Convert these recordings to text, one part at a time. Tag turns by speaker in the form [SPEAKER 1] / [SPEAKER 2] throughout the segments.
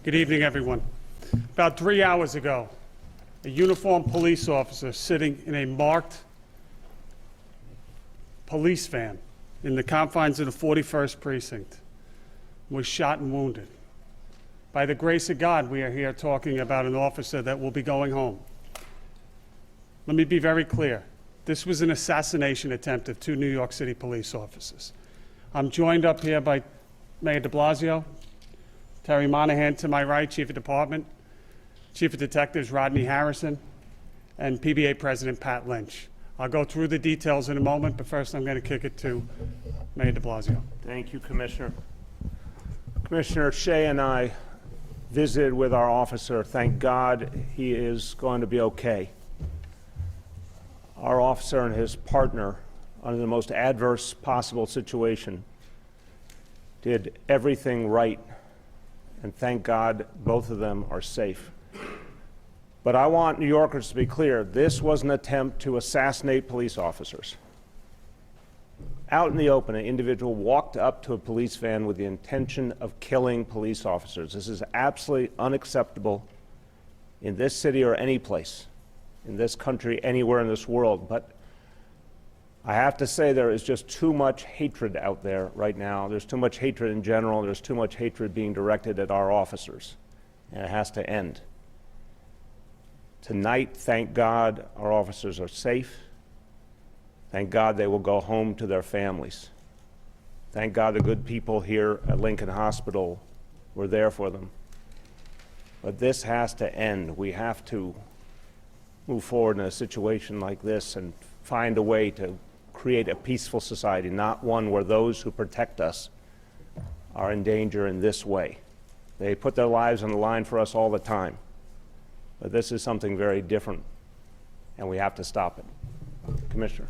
[SPEAKER 1] Good evening, everyone. About 3 hours ago, a uniformed police officer sitting in a marked police van in the confines of the 41st Precinct was shot and wounded. By the grace of God, we are here talking about an officer that will be going home. Let me be very clear. This was an assassination attempt of 2 New York City police officers. I'm joined up here by Mayor de Blasio, Terry Monahan to my right, Chief of Department, Chief of Detectives Rodney Harrison, and PBA President Pat Lynch. I'll go through the details in a moment, but first I'm going to kick it to Mayor de Blasio.
[SPEAKER 2] Thank you, Commissioner. Commissioner Shea and I visited with our officer. Thank God he is going to be okay. Our officer and his partner, under the most adverse possible situation, did everything right, and thank God both of them are safe. But I want New Yorkers to be clear, this was an attempt to assassinate police officers. Out in the open, an individual walked up to a police van with the intention of killing police officers. This is absolutely unacceptable in this city or any place, in this country, anywhere in this world. But I have to say there is just too much hatred out there right now. There's too much hatred in general. There's too much hatred being directed at our officers, and it has to end. Tonight, thank God, our officers are safe. Thank God they will go home to their families. Thank God the good people here at Lincoln Hospital were there for them. But this has to end. We have to move forward in a situation like this and find a way to create a peaceful society, not one where those who protect us are in danger in this way. They put their lives on the line for us all the time. But this is something very different, and we have to stop it. Commissioner.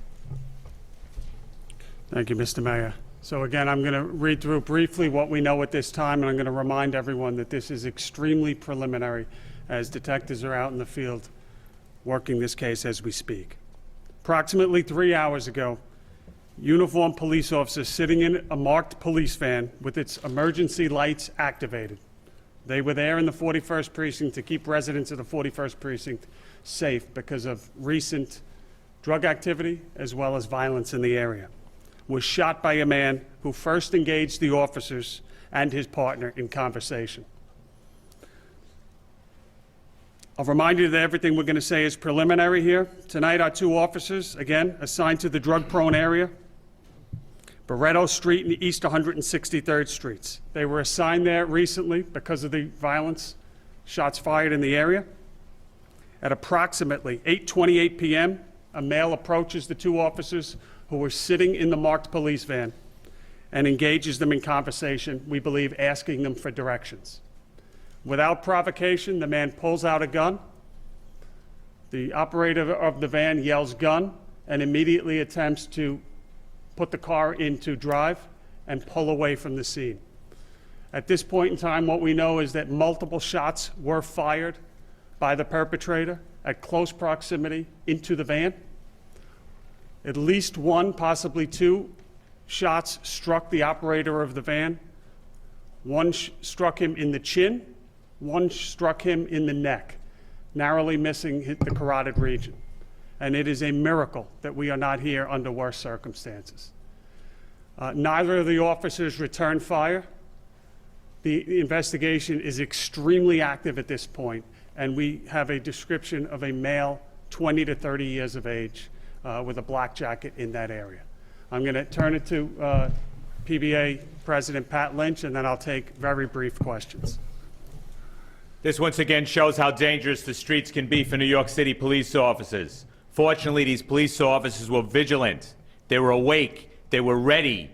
[SPEAKER 1] Thank you, Mr. Mayor. So again, I'm going to read through briefly what we know at this time, and I'm going to remind everyone that this is extremely preliminary as detectives are out in the field working this case as we speak. Approximately 3 hours ago, uniformed police officers sitting in a marked police van with its emergency lights activated. They were there in the 41st Precinct to keep residents of the 41st Precinct safe because of recent drug activity as well as violence in the area. Was shot by a man who first engaged the officers and his partner in conversation. I'll remind you that everything we're going to say is preliminary here. Tonight, our 2 officers, again, assigned to the drug-prone area, Barretto Street and East 163rd Streets. They were assigned there recently because of the violence, shots fired in the area. At approximately 8:28 p.m., a male approaches the 2 officers who were sitting in the marked police van and engages them in conversation, we believe asking them for directions. Without provocation, the man pulls out a gun. The operator of the van yells "gun" and immediately attempts to put the car into drive and pull away from the scene. At this point in time, what we know is that multiple shots were fired by the perpetrator at close proximity into the van. At least 1, possibly 2 shots struck the operator of the van. 1 struck him in the chin, 1 struck him in the neck, narrowly missing the carotid region. And it is a miracle that we are not here under worse circumstances. Neither of the officers returned fire. The investigation is extremely active at this point, and we have a description of a male 20 to 30 years of age with a black jacket in that area. I'm going to turn it to PBA President Pat Lynch, and then I'll take very brief questions.
[SPEAKER 3] This once again shows how dangerous the streets can be for New York City police officers. Fortunately, these police officers were vigilant, they were awake, they were ready,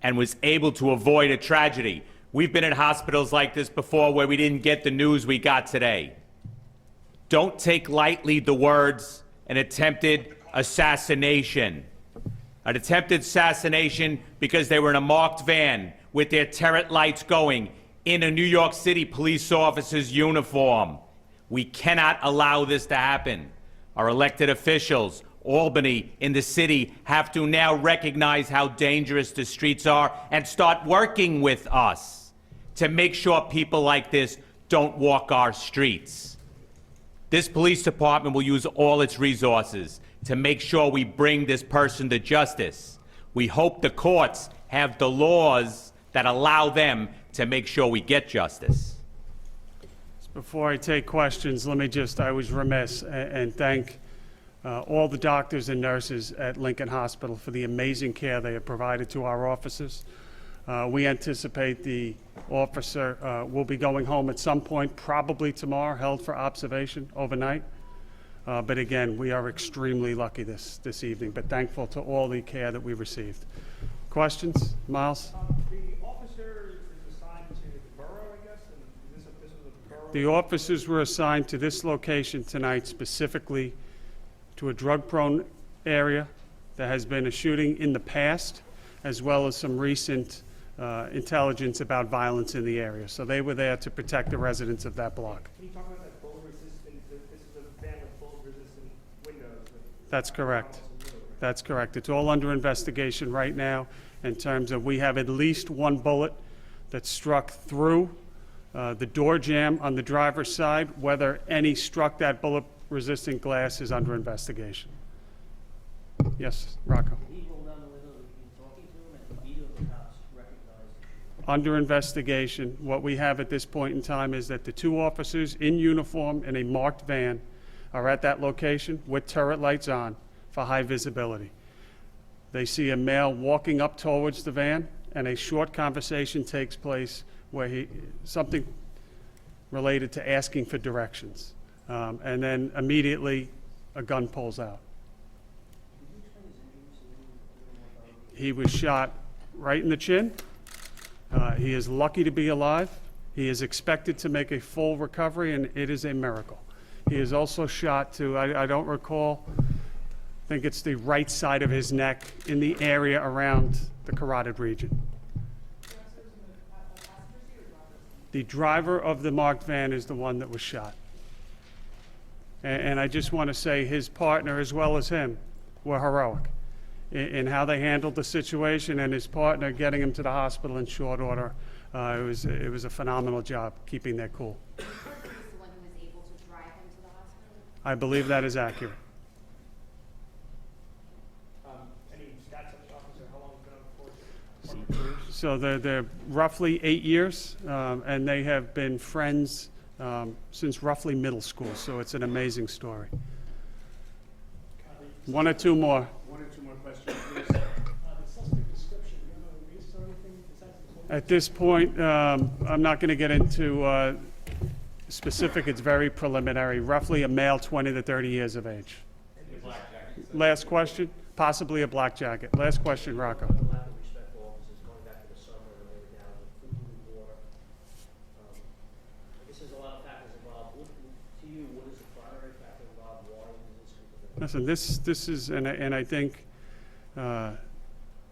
[SPEAKER 3] and was able to avoid a tragedy. We've been in hospitals like this before where we didn't get the news we got today. Don't take lightly the words an attempted assassination. An attempted assassination because they were in a marked van with their turret lights going in a New York City police officer's uniform. We cannot allow this to happen. Our elected officials, Albany, in the city, have to now recognize how dangerous the streets are and start working with us. to make sure people like this don't walk our streets. This police department will use all its resources to make sure we bring this person to justice. We hope the courts have the laws that allow them to make sure we get justice.
[SPEAKER 1] Before I take questions, let me just, I was remiss and thank all the doctors and nurses at Lincoln Hospital for the amazing care they have provided to our officers. We anticipate the officer will be going home at some point, probably tomorrow, held for observation overnight. But again, we are extremely lucky this evening, but thankful to all the care that we received. Questions? Miles?
[SPEAKER 4] The officer is assigned to the borough, I guess, and this was a borough?
[SPEAKER 1] The officers were assigned to this location tonight specifically to a drug-prone area. There has been a shooting in the past, as well as some recent intelligence about violence in the area. So they were there to protect the residents of that block.
[SPEAKER 4] Can you talk about that bullet-resistant, this is a van with bullet-resistant windows?
[SPEAKER 1] That's correct. That's correct. It's all under investigation right now in terms of we have at least one bullet that struck through the door jamb on the driver's side. Whether any struck that bullet-resistant glass is under investigation. Yes, Rocco. Under investigation. What we have at this point in time is that the two officers in uniform in a marked van are at that location with turret lights on for high visibility. They see a male walking up towards the van, and a short conversation takes place where something related to asking for directions. And then immediately a gun pulls out. He was shot right in the chin. He is lucky to be alive. He is expected to make a full recovery, and it is a miracle. He is also shot to, I don't recall, I think it's the right side of his neck in the area around the carotid region. The driver of the marked van is the one that was shot. And I just want to say his partner, as well as him, were heroic in how they handled the situation, and his partner getting him to the hospital in short order. It was a phenomenal job keeping their cool.
[SPEAKER 5] He was the one who was able to drive him to the hospital?
[SPEAKER 1] I believe that is accurate.
[SPEAKER 4] Any stats on the officer, how long he's been on the force?
[SPEAKER 1] So they're roughly 8 years, and they have been friends since roughly middle school, so it's an amazing story. One or two more.
[SPEAKER 4] One or two more questions, please. The suspect description, do you have a race or anything besides the clothes?
[SPEAKER 1] At this point, I'm not going to get into specific. It's very preliminary. Roughly a male, 20 to 30 years of age. Last question? Possibly a black jacket. Last question, Rocco.
[SPEAKER 6] The lack of respect for officers going back to the summer and later down the food war. I guess there's a lot of factors involved. To you, what is the primary factor involved? Why is this?
[SPEAKER 1] Listen, this is, and I think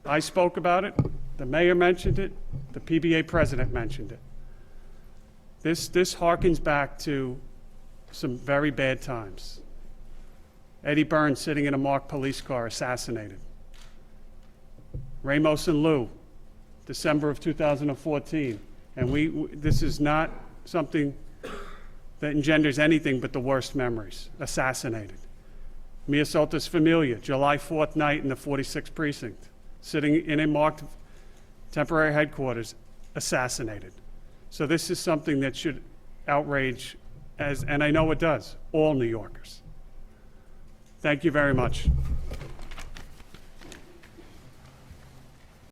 [SPEAKER 1] I spoke about it, the mayor mentioned it, the PBA president mentioned it. This harkens back to some very bad times. Eddie Burns sitting in a marked police car, assassinated. Ramos and Lou, December of 2014. And this is not something that engenders anything but the worst memories. Assassinated. Mia Sota's Familia, July 4th night in the 46th precinct, sitting in a marked temporary headquarters, assassinated. So this is something that should outrage, and I know it does, all New Yorkers. Thank you very much.